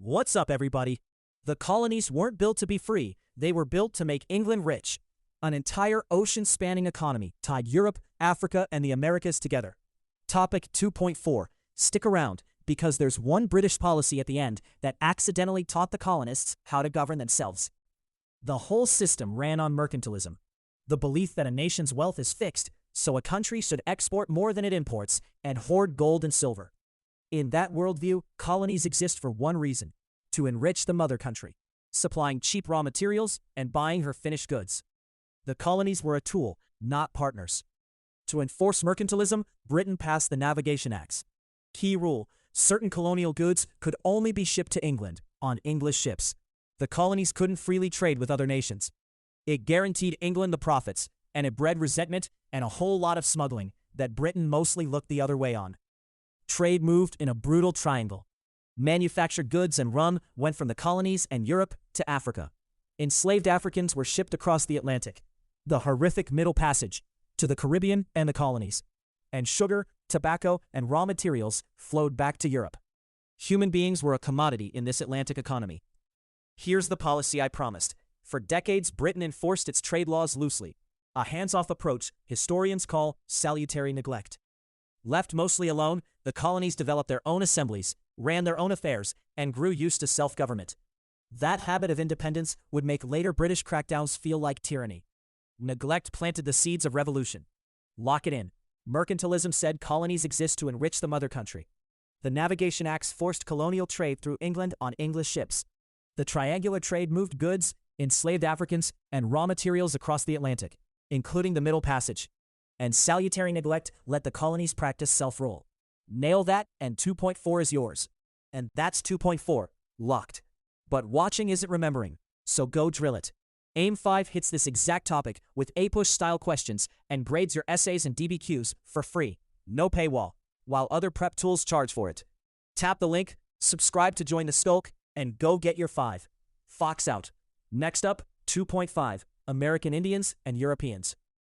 What's up, everybody? The colonies weren't built to be free, they were built to make England rich. An entire ocean-spanning economy tied Europe, Africa, and the Americas together. Topic 2.4. Stick around, because there's one British policy at the end that accidentally taught the colonists how to govern themselves. The whole system ran on mercantilism. The belief that a nation's wealth is fixed, so a country should export more than it imports and hoard gold and silver. In that worldview, colonies exist for one reason: to enrich the mother country, supplying cheap raw materials and buying her finished goods. The colonies were a tool, not partners. To enforce mercantilism, Britain passed the Navigation Acts. Key rule: certain colonial goods could only be shipped to England on English ships. The colonies couldn't freely trade with other nations. It guaranteed England the profits, and it bred resentment and a whole lot of smuggling that Britain mostly looked the other way on. Trade moved in a brutal triangle. Manufactured goods and rum went from the colonies and Europe to Africa. Enslaved Africans were shipped across the Atlantic, the horrific Middle Passage, to the Caribbean and the colonies. And sugar, tobacco, and raw materials flowed back to Europe. Human beings were a commodity in this Atlantic economy. Here's the policy I promised. For decades, Britain enforced its trade laws loosely, a hands-off approach historians call salutary neglect. Left mostly alone, the colonies developed their own assemblies, ran their own affairs, and grew used to self-government. That habit of independence would make later British crackdowns feel like tyranny. Neglect planted the seeds of revolution. Lock it in. Mercantilism said colonies exist to enrich the mother country. The Navigation Acts forced colonial trade through England on English ships. The triangular trade moved goods, enslaved Africans, and raw materials across the Atlantic, including the Middle Passage. And salutary neglect let the colonies practice self-rule. Nail that, and 2.4 is yours. And that's 2.4, locked. But watching isn't remembering, so go drill it. AimFive hits this exact topic with APUSH style questions and grades your essays and DBQs for free, no paywall, while other prep tools charge for it. Tap the link, subscribe to join the skulk, and go get your 5. Fox out. Next up, 2.5, American Indians and Europeans.